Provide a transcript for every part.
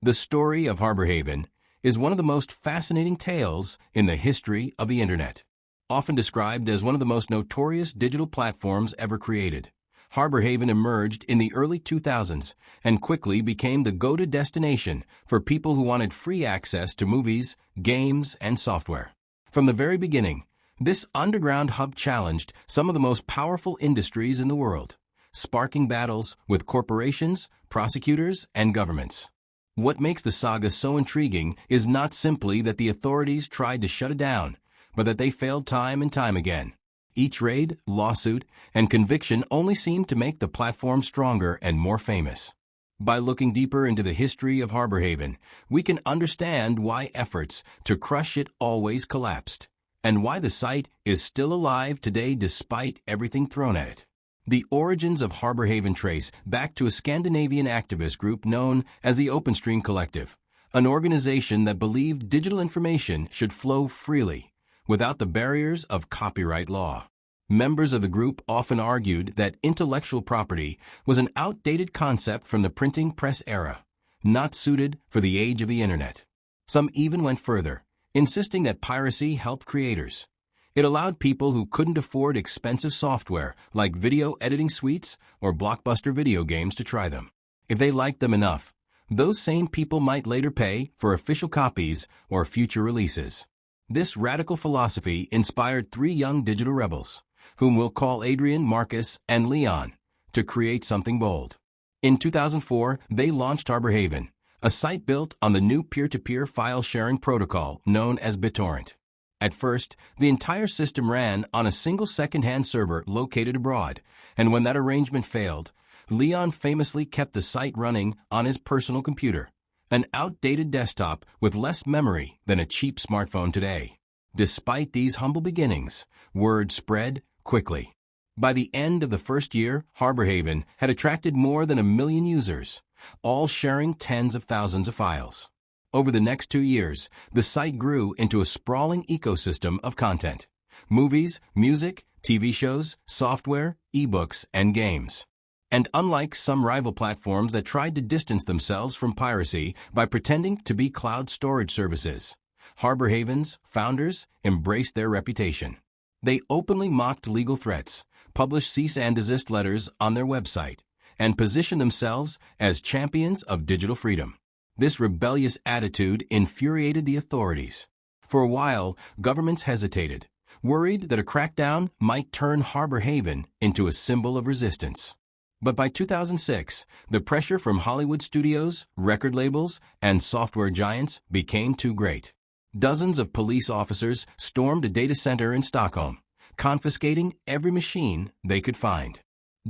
The story of Harbor Haven is one of the most fascinating tales in the history of the Internet. Often described as one of the most notorious digital platforms ever created, Harbor Haven emerged in the early 2000s and quickly became the go-to destination for people who wanted free access to movies, games, and software. From the very beginning, this underground hub challenged some of the most powerful industries in the world, sparking battles with corporations, prosecutors, and governments. What makes the saga so intriguing is not simply that the authorities tried to shut it down, but that they failed time and time again. Each raid, lawsuit, and conviction only seemed to make the platform stronger and more famous. By looking deeper into the history of Harbor Haven, we can understand why efforts to crush it always collapsed, and why the site is still alive today despite everything thrown at it. The origins of Harbor Haven trace back to a Scandinavian activist group known as the OpenStream Collective, an organization that believed digital information should flow freely, without the barriers of copyright law. Members of the group often argued that intellectual property was an outdated concept from the printing press era, not suited for the age of the Internet. Some even went further, insisting that piracy helped creators. It allowed people who couldn't afford expensive software like video editing suites or blockbuster video games to try them. If they liked them enough, those same people might later pay for official copies or future releases. This radical philosophy inspired three young digital rebels, whom we'll call Adrian, Marcus, and Leon, to create something bold. In 2004, they launched Harbor Haven, a site built on the new peer-to-peer file sharing protocol known as BitTorrent. At first, the entire system ran on a single second-hand server located abroad, and when that arrangement failed, Leon famously kept the site running on his personal computer, an outdated desktop with less memory than a cheap smartphone today. Despite these humble beginnings, word spread quickly. By the end of the first year, Harbor Haven had attracted more than 1 million users, all sharing tens of thousands of files. Over the next 2 years, the site grew into a sprawling ecosystem of content: movies, music, TV shows, software, ebooks, and games. And unlike some rival platforms that tried to distance themselves from piracy by pretending to be cloud storage services, Harbor Haven's founders embraced their reputation. They openly mocked legal threats, published cease and desist letters on their website, and positioned themselves as champions of digital freedom. This rebellious attitude infuriated the authorities. For a while, governments hesitated, worried that a crackdown might turn Harbor Haven into a symbol of resistance. But by 2006, the pressure from Hollywood studios, record labels, and software giants became too great. Dozens of police officers stormed a data center in Stockholm, confiscating every machine they could find.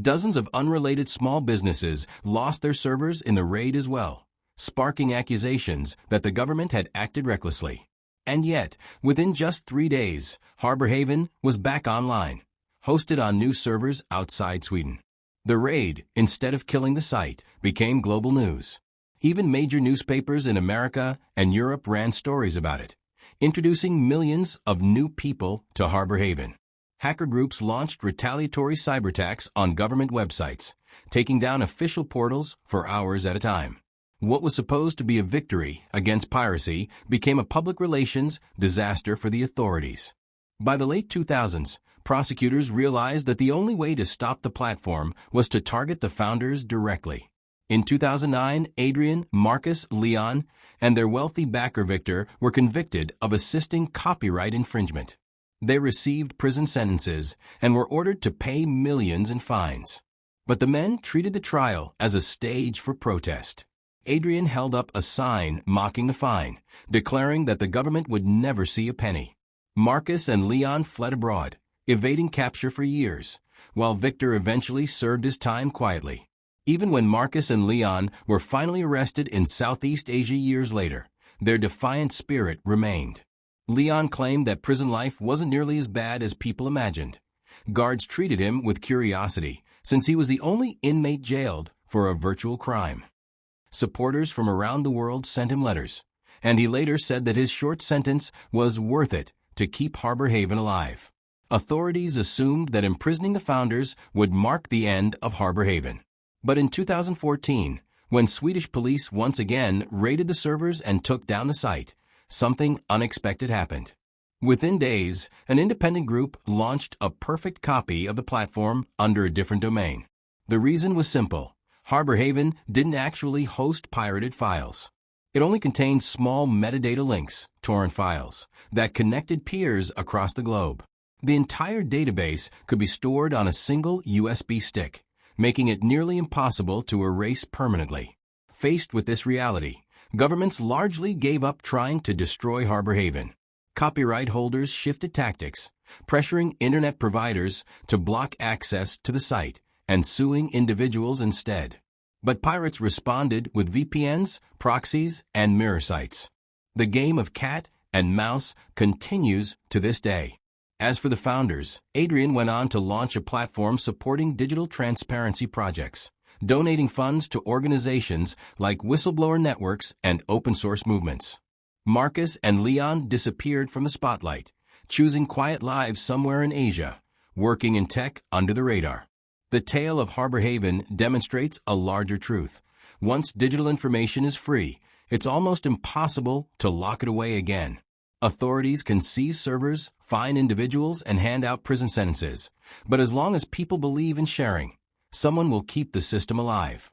Dozens of unrelated small businesses lost their servers in the raid as well, sparking accusations that the government had acted recklessly. And yet, within just 3 days, Harbor Haven was back online, hosted on new servers outside Sweden. The raid, instead of killing the site, became global news. Even major newspapers in America and Europe ran stories about it, introducing millions of new people to Harbor Haven. Hacker groups launched retaliatory cyberattacks on government websites, taking down official portals for hours at a time. What was supposed to be a victory against piracy became a public relations disaster for the authorities. By the late 2000s, prosecutors realized that the only way to stop the platform was to target the founders directly. In 2009, Adrian, Marcus, Leon, and their wealthy backer Victor were convicted of assisting copyright infringement. They received prison sentences and were ordered to pay millions in fines. But the men treated the trial as a stage for protest. Adrian held up a sign mocking the fine, declaring that the government would never see a penny. Marcus and Leon fled abroad, evading capture for years, while Victor eventually served his time quietly. Even when Marcus and Leon were finally arrested in Southeast Asia years later, their defiant spirit remained. Leon claimed that prison life wasn't nearly as bad as people imagined. Guards treated him with curiosity, since he was the only inmate jailed for a virtual crime. Supporters from around the world sent him letters, and he later said that his short sentence was worth it to keep Harbor Haven alive. Authorities assumed that imprisoning the founders would mark the end of Harbor Haven. But in 2014, When Swedish police once again raided the servers and took down the site, something unexpected happened. Within days, an independent group launched a perfect copy of the platform under a different domain. The reason was simple. Harbor Haven didn't actually host pirated files. It only contained small metadata links, torrent files, that connected peers across the globe. The entire database could be stored on a single USB stick, making it nearly impossible to erase permanently. Faced with this reality, governments largely gave up trying to destroy Harbor Haven. Copyright holders shifted tactics, pressuring internet providers to block access to the site and suing individuals instead. But pirates responded with VPNs, proxies, and mirror sites. The game of cat and mouse continues to this day. As for the founders, Adrian went on to launch a platform supporting digital transparency projects, donating funds to organizations like whistleblower networks and open-source movements. Marcus and Leon disappeared from the spotlight, choosing quiet lives somewhere in Asia, working in tech under the radar. The tale of Harbor Haven demonstrates a larger truth. Once digital information is free, it's almost impossible to lock it away again. Authorities can seize servers, fine individuals, and hand out prison sentences. But as long as people believe in sharing, someone will keep the system alive.